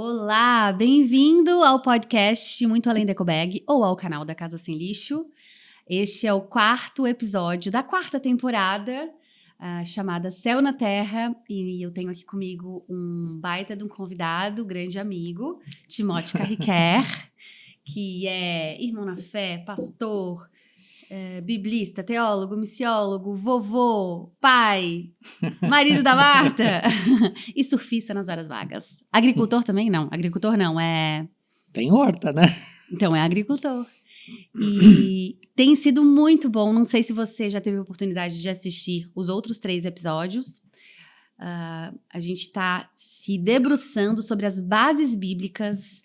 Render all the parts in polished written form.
Olá, bem-vindo ao podcast Muito Além da Ecobag ou ao canal da Casa Sem Lixo. Este é o 4º episódio da 4ª temporada, chamada Céu na Terra, e eu tenho aqui comigo um baita de um convidado, grande amigo, Timóteo Carriquer, que é irmão na fé, pastor, biblista, teólogo, missiólogo, vovô, pai, marido da Marta e surfista nas horas vagas. Agricultor também? Não, agricultor não, Tem horta, né? Então, é agricultor. E tem sido muito bom, não sei se você já teve a oportunidade de assistir os outros 3 episódios. A gente está se debruçando sobre as bases bíblicas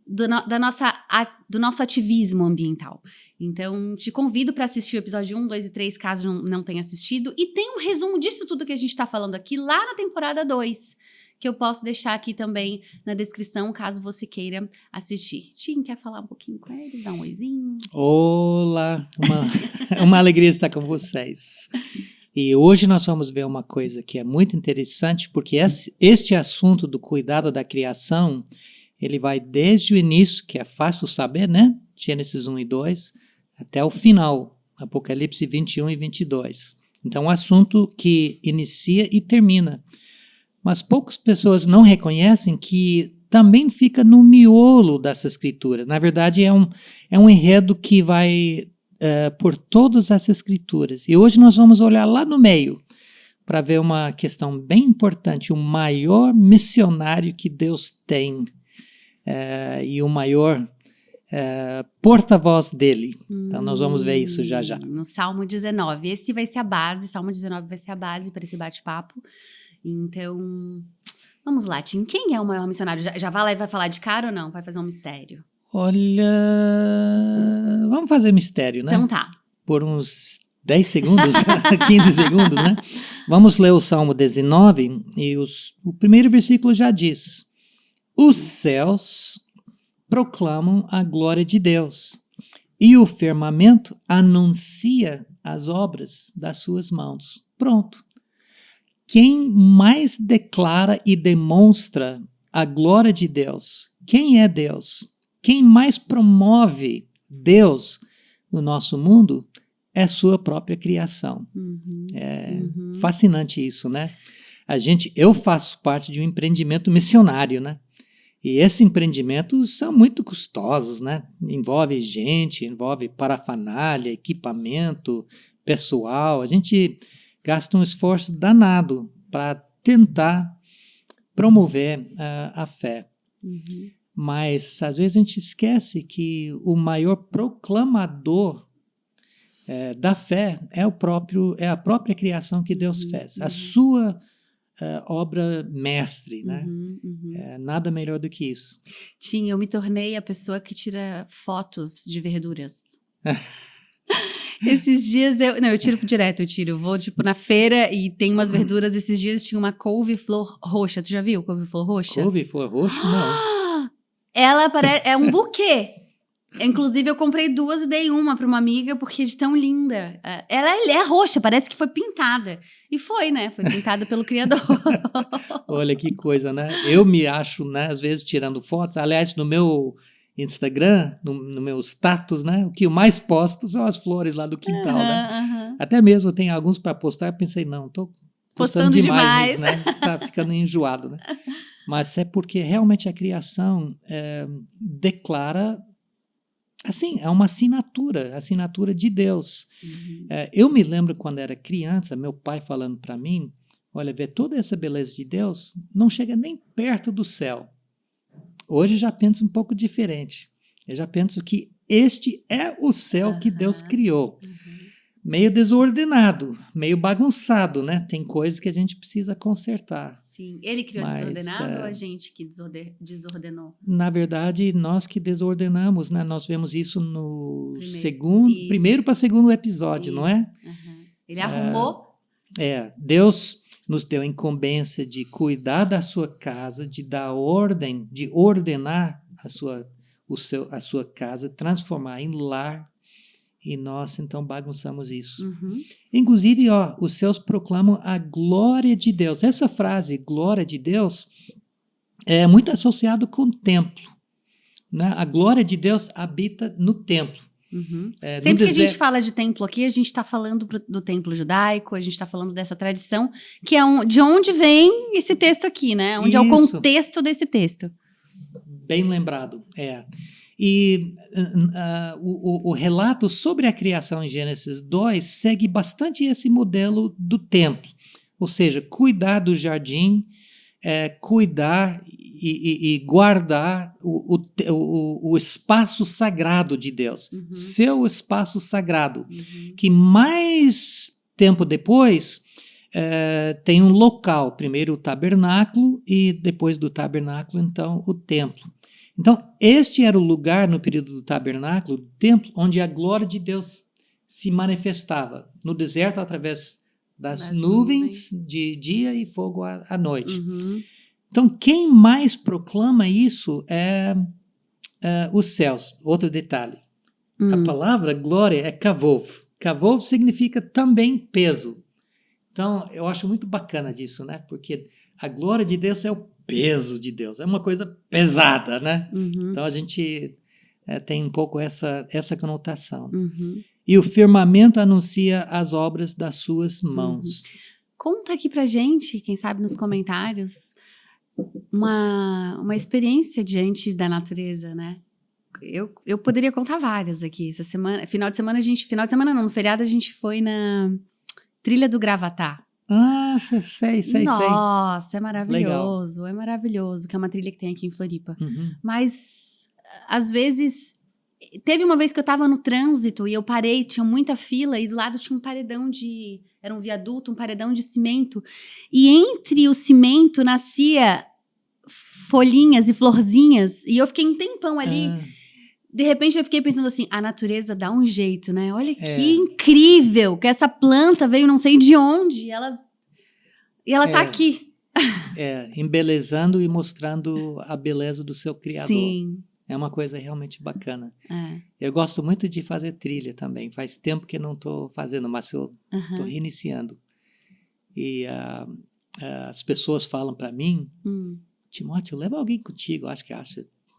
do nosso ativismo ambiental. Então, te convido para assistir o episódio 1, 2 e 3, caso não tenha assistido. E tem um resumo disso tudo que a gente está falando aqui lá na temporada 2, que eu posso deixar aqui também na descrição, caso você queira assistir. Tim, quer falar um pouquinho com eles? Dar um oizinho? Olá, uma alegria estar com vocês. E hoje nós vamos ver uma coisa que é muito interessante, porque este assunto do cuidado da criação, ele vai desde o início, que é fácil saber, né? Gênesis 1 e 2, até o final, Apocalipse 21 e 22. Então, um assunto que inicia e termina. Mas poucas pessoas não reconhecem que também fica no miolo dessa escritura. Na verdade, é um enredo que vai por todas as escrituras. E hoje nós vamos olhar lá no meio para ver uma questão bem importante. O maior missionário que Deus tem e o maior porta-voz dele. Então nós vamos ver isso já já. No Salmo 19. Esse vai ser a base, Salmo 19 vai ser a base para esse bate-papo. Então, vamos lá, Tim. Quem é o maior missionário? Já vai lá e vai falar de cara ou não? Vai fazer um mistério? Olha, vamos fazer mistério, né? Então tá. Por uns 10 segundos, 15 segundos, né? Vamos ler o Salmo 19 e o primeiro versículo já diz: os céus proclamam a glória de Deus e o firmamento anuncia as obras das suas mãos. Pronto. Quem mais declara e demonstra a glória de Deus? Quem é Deus? Quem mais promove Deus no nosso mundo é sua própria criação. Fascinante isso, né? Eu faço parte de um empreendimento missionário, né? E esses empreendimentos são muito custosos, né? Envolve gente, envolve parafernália, equipamento, pessoal. A gente gasta um esforço danado para tentar promover a fé. Mas, às vezes, a gente esquece que o maior proclamador da fé é a própria criação que Deus fez. A sua obra mestre, né? Nada melhor do que isso. Tim, eu me tornei a pessoa que tira fotos de verduras. Esses dias eu tiro direto, eu vou tipo na feira e tem umas verduras. Esses dias tinha uma couve-flor roxa, tu já viu couve-flor roxa? Couve-flor roxa? Não. Ela é um buquê. Inclusive eu comprei 2 e dei uma para uma amiga porque é de tão linda. Ela é roxa, parece que foi pintada. E foi, né? Foi pintada pelo criador. Olha que coisa, né? Eu me acho, né, às vezes tirando fotos. Aliás, no meu Instagram, no meu status, né? O que eu mais posto são as flores lá do quintal, né? Até mesmo eu tenho alguns para postar, eu pensei, não, tô postando demais. Nisso, né? Tá ficando enjoado, né? Mas é porque realmente a criação declara, assim, é uma assinatura de Deus. Eu me lembro quando era criança, meu pai falando para mim, olha, ver toda essa beleza de Deus não chega nem perto do céu. Hoje já penso um pouco diferente. Eu já penso que este é o céu que Deus criou. Meio desordenado, meio bagunçado, né? Tem coisas que a gente precisa consertar. Sim. Ele criou desordenado ou a gente que desordenou? Na verdade, nós que desordenamos, né? Nós vemos isso no primeiro para segundo episódio, não é? Ele arrumou. Deus nos deu a incumbência de cuidar da sua casa, de dar ordem, de ordenar a sua casa, transformar em lar, e nós então bagunçamos isso. Inclusive, os céus proclamam a glória de Deus. Essa frase, glória de Deus, é muito associado com o templo, né? A glória de Deus habita no templo. Uhum. Sempre que a gente fala de templo aqui, a gente está falando do templo judaico, a gente está falando dessa tradição, que é de onde vem esse texto aqui, né? Onde é o contexto desse texto. Bem lembrado, E o relato sobre a criação em Gênesis 2 segue bastante esse modelo do templo. Ou seja, cuidar do jardim, cuidar e guardar o espaço sagrado de Deus. Uhum. Seu espaço sagrado. Uhum. Que mais tempo depois tem um local. Primeiro o tabernáculo e depois do tabernáculo, então, o templo. Então, este era o lugar no período do tabernáculo, do templo, onde a glória de Deus se manifestava. No deserto, através das nuvens de dia e fogo à noite. Uhum. Então, quem mais proclama isso é os céus. Outro detalhe. A palavra glória é kavod. Kavod significa também peso. Então, eu acho muito bacana disso, né? Porque a glória de Deus é o peso de Deus. É uma coisa pesada, né? Uhum. Então, a gente tem um pouco essa conotação. Uhum. E o firmamento anuncia as obras das suas mãos. Uhum. Conta aqui pra gente, quem sabe nos comentários, uma experiência diante da natureza, né? Eu poderia contar várias aqui. Essa semana, final de semana não, no feriado a gente foi na Trilha do Gravatá. Ah, sei. Nossa, é maravilhoso, legal. É maravilhoso, que é uma trilha que tem aqui em Floripa. Uhum. Mas, às vezes, teve uma vez que eu tava no trânsito e eu parei, tinha muita fila e do lado tinha um paredão era um viaduto, um paredão de cimento. E entre o cimento nascia folhinhas e florzinhas e eu fiquei um tempão ali. De repente eu fiquei pensando assim, a natureza dá um jeito, né? Olha que incrível que essa planta veio não sei de onde. E ela tá aqui. Embelezando e mostrando a beleza do seu Criador. Sim. É uma coisa realmente bacana. Eu gosto muito de fazer trilha também. Faz tempo que não estou fazendo, mas eu estou reiniciando. E as pessoas falam para mim, Timóteo, leva alguém contigo. Acho que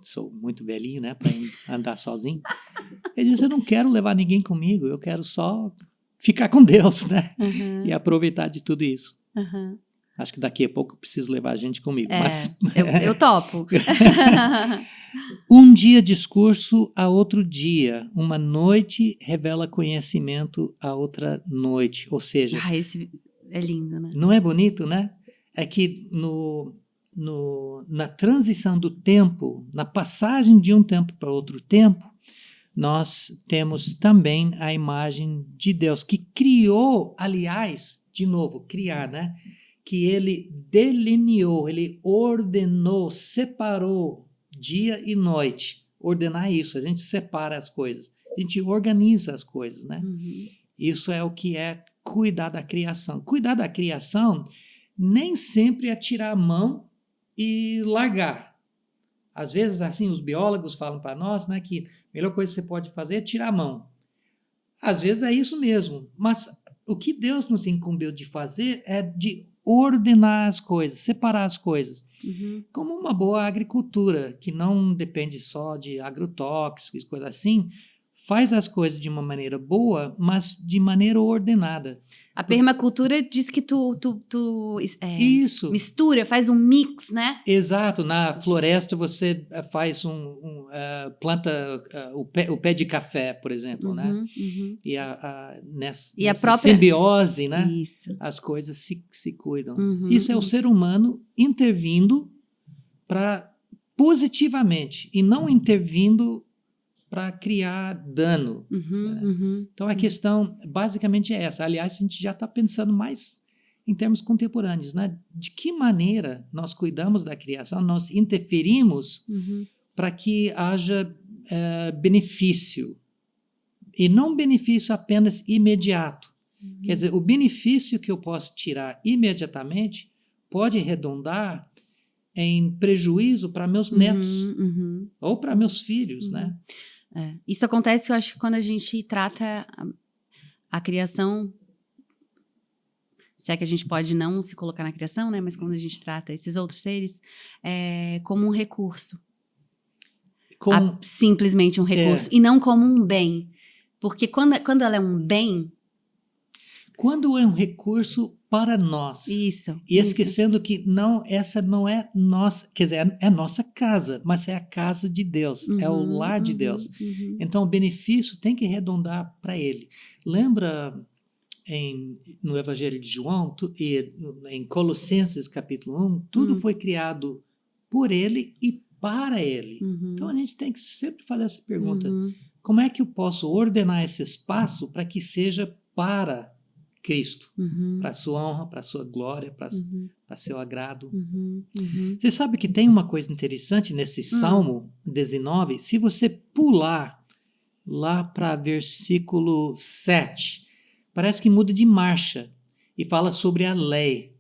sou muito velhinho, né, para andar sozinho. Ele diz, eu não quero levar ninguém comigo, eu quero só ficar com Deus, né, e aproveitar de tudo isso. Acho que daqui a pouco eu preciso levar a gente comigo. Mas eu topo. Um dia discurso a outro dia, uma noite revela conhecimento a outra noite, ou seja... esse é lindo, né? Não é bonito, né? É que na transição do tempo, na passagem de um tempo para outro tempo, nós temos também a imagem de Deus, que criou, aliás, de novo, criar, né? Que ele delineou, ele ordenou, separou dia e noite. Ordenar isso, a gente separa as coisas, a gente organiza as coisas, né? Uhum. Isso é o que é cuidar da criação. Cuidar da criação nem sempre é tirar a mão e largar. Às vezes, assim, os biólogos falam para nós, né, que a melhor coisa que você pode fazer é tirar a mão. Às vezes é isso mesmo, mas o que Deus nos incumbiu de fazer é de ordenar as coisas, separar as coisas. Uhum. Como uma boa agricultura, que não depende só de agrotóxicos, coisa assim, faz as coisas de uma maneira boa, mas de maneira ordenada. A permacultura diz que tu isso. Mistura, faz um mix, né? Exato. Na floresta você faz planta o pé de café, por exemplo, né? Uhum. E nessa própria simbiose, né? Isso. As coisas se cuidam. Uhum, isso é o ser humano intervindo positivamente e não intervindo para criar dano. Né? Então, a questão basicamente é essa. Aliás, a gente já está pensando mais em termos contemporâneos. Né? De que maneira nós cuidamos da criação, nós interferimos para que haja benefício. E não benefício apenas imediato. Quer dizer, o benefício que eu posso tirar imediatamente pode redundar em prejuízo para meus netos ou para meus filhos, né? Isso acontece, eu acho, quando a gente trata a criação se é que a gente pode não se colocar na criação, né? Mas quando a gente trata esses outros seres, como um recurso. Simplesmente um recurso. E não como um bem. Porque quando ela é um bem... Quando é um recurso para nós. Isso. E esquecendo que essa não é nossa, quer dizer, é a nossa casa, mas é a casa de Deus, é o lar de Deus. Então o benefício tem que arredondar para ele. Lembra no Evangelho de João, em Colossenses capítulo 1, tudo foi criado por ele e para ele. Então a gente tem que sempre fazer essa pergunta: como é que eu posso ordenar esse espaço para que seja para Cristo, para a sua honra, para a sua glória, para seu agrado? Você sabe que tem uma coisa interessante nesse Salmo 19, se você pular lá para versículo 7, parece que muda de marcha e fala sobre a lei,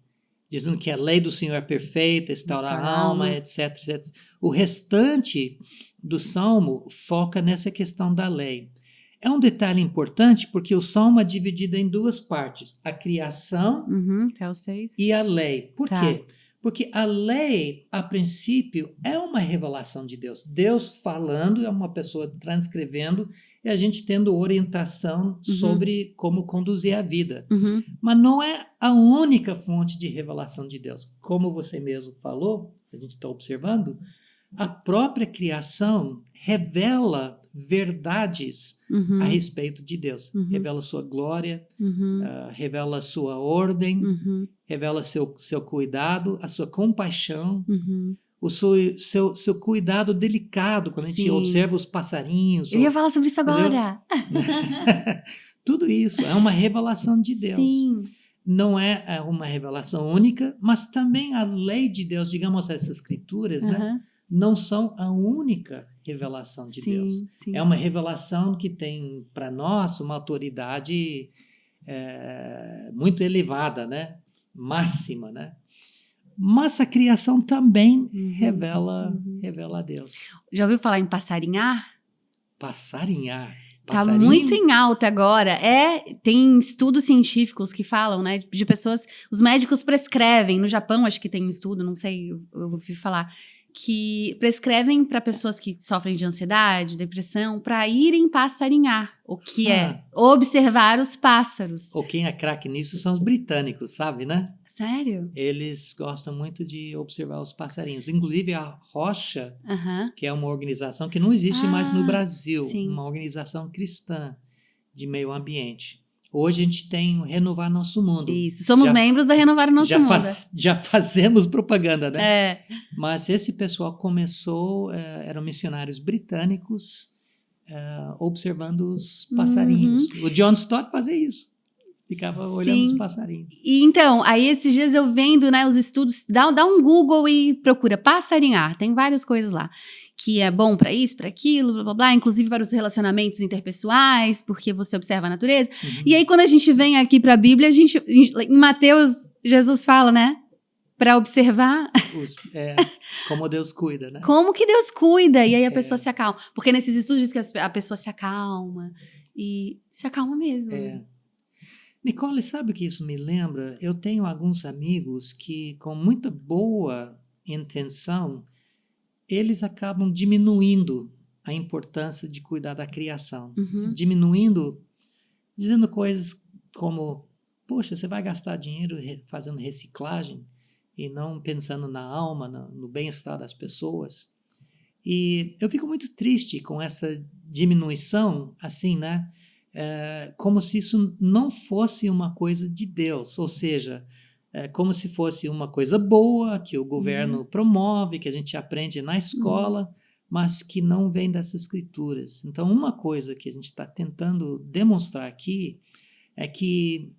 dizendo que a lei do Senhor é perfeita, restaura a alma, etc, etc. O restante do Salmo foca nessa questão da lei. É um detalhe importante porque o Salmo é dividido em duas partes, a criação até o 6. E a lei. Por quê? Porque a lei, a princípio, é uma revelação de Deus. Deus falando, é uma pessoa transcrevendo, e a gente tendo orientação sobre como conduzir a vida. Mas não é a única fonte de revelação de Deus. Como você mesmo falou, a gente está observando, a própria criação revela verdades a respeito de Deus. Revela sua glória, revela sua ordem, revela seu cuidado, a sua compaixão, o seu cuidado delicado, quando a gente observa os passarinhos. Eu ia falar sobre isso agora. Tudo isso é uma revelação de Deus. Sim. Não é uma revelação única, mas também a lei de Deus, digamos, essas escrituras, né, não são a única revelação de Deus. Sim. É uma revelação que tem para nós uma autoridade muito elevada, né? Máxima, né? Mas a criação também revela a Deus. Já ouviu falar em passarinhar? Passarinhar. Tá muito em alta agora. Tem estudos científicos que falam, né, de pessoas... Os médicos prescrevem, no Japão acho que tem um estudo, não sei, eu ouvi falar, que prescrevem para pessoas que sofrem de ansiedade, depressão, para irem passarinhar, o que é observar os pássaros. Ou quem é craque nisso são os britânicos, sabe, né? Sério? Eles gostam muito de observar os passarinhos. Inclusive a Rocha, que é uma organização que não existe mais no Brasil, uma organização cristã de meio ambiente. Hoje a gente tem o Renovar Nosso Mundo. Isso, somos membros da Renovar Nosso Mundo. Já fazemos propaganda, né? É. Mas esse pessoal começou, eram missionários britânicos, observando os passarinhos. O John Stott fazia isso. Ficava olhando os passarinhos. E então, aí esses dias eu vendo, né, os estudos, dá um Google e procura passarinhar, tem várias coisas lá, que é bom para isso, para aquilo, blá, blá, blá, inclusive para os relacionamentos interpessoais, porque você observa a natureza. E aí quando a gente vem aqui para a Bíblia, em Mateus, Jesus fala, né, para observar... como Deus cuida, né? Como que Deus cuida, e aí a pessoa se acalma. Porque nesses estudos diz que a pessoa se acalma, e se acalma mesmo. Nicole, sabe o que isso me lembra? Eu tenho alguns amigos que, com muita boa intenção, eles acabam diminuindo a importância de cuidar da criação. Diminuindo, dizendo coisas como, poxa, você vai gastar dinheiro fazendo reciclagem e não pensando na alma, no bem-estar das pessoas. E eu fico muito triste com essa diminuição, assim, né? Como se isso não fosse uma coisa de Deus, ou seja, como se fosse uma coisa boa que o governo promove, que a gente aprende na escola, mas que não vem das escrituras. Então, uma coisa que a gente está tentando demonstrar aqui é que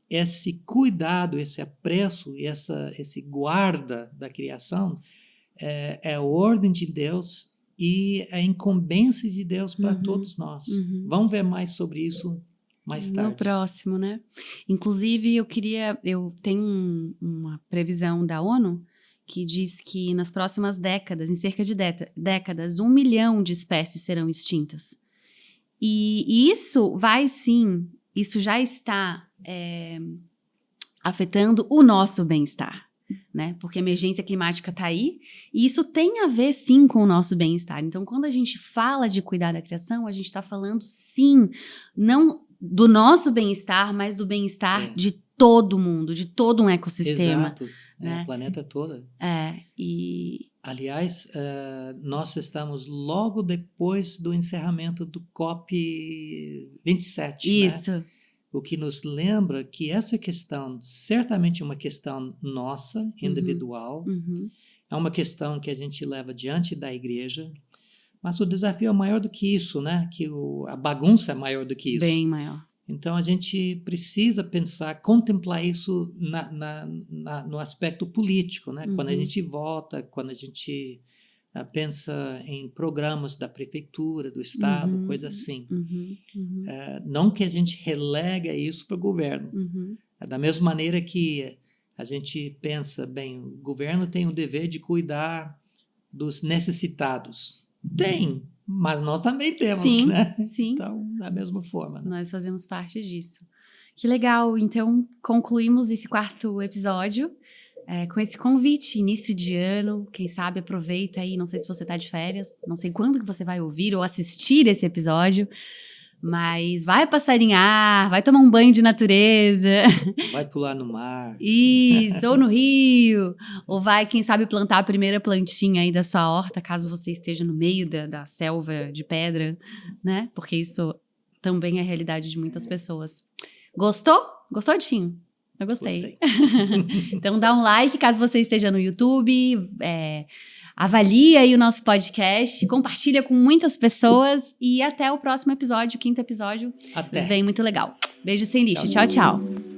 esse cuidado, esse apreço, esse guarda da criação é a ordem de Deus e a incumbência de Deus para todos nós. Vamos ver mais sobre isso mais tarde. No próximo, né? Inclusive, eu tenho uma previsão da ONU que diz que nas próximas décadas, em cerca de décadas, 1 milhão de espécies serão extintas. E isso vai sim, isso já está afetando o nosso bem-estar, né? Porque a emergência climática está aí e isso tem a ver, sim, com o nosso bem-estar. Então, quando a gente fala de cuidar da criação, a gente está falando, sim, não do nosso bem-estar, mas do bem-estar de todo mundo, de todo um ecossistema. Exato, né? o planeta todo. Aliás, nós estamos logo depois do encerramento do COP27. Isso. Né? O que nos lembra que essa questão, certamente é uma questão nossa, individual, é uma questão que a gente leva diante da igreja, mas o desafio é maior do que isso, né? Que a bagunça é maior do que isso. Bem maior. Então, a gente precisa pensar, contemplar isso no aspecto político, né? Quando a gente vota, quando a gente pensa em programas da prefeitura, do estado, coisa assim. Não que a gente relega isso para o governo. Da mesma maneira que a gente pensa, bem, o governo tem o dever de cuidar dos necessitados. Tem, mas nós também temos, sim, né? Sim. Então, da mesma forma. Né? Nós fazemos parte disso. Que legal. Então, concluímos esse 4º episódio com esse convite, início de ano. Quem sabe aproveita aí, não sei se você está de férias, não sei quando que você vai ouvir ou assistir esse episódio, mas vai passarinhar, vai tomar um banho de natureza. Vai pular no mar. Isso, ou no rio, ou vai, quem sabe, plantar a primeira plantinha aí da sua horta, caso você esteja no meio da selva de pedra, né? Porque isso também é a realidade de muitas pessoas. Gostou? Gostou, Tim? Eu gostei. Então dá um like caso você esteja no YouTube, avalie aí o nosso podcast, compartilha com muitas pessoas e até o próximo episódio, o 5º episódio. Até. Vem muito legal. Beijo sem lixo. Tchau, tchau.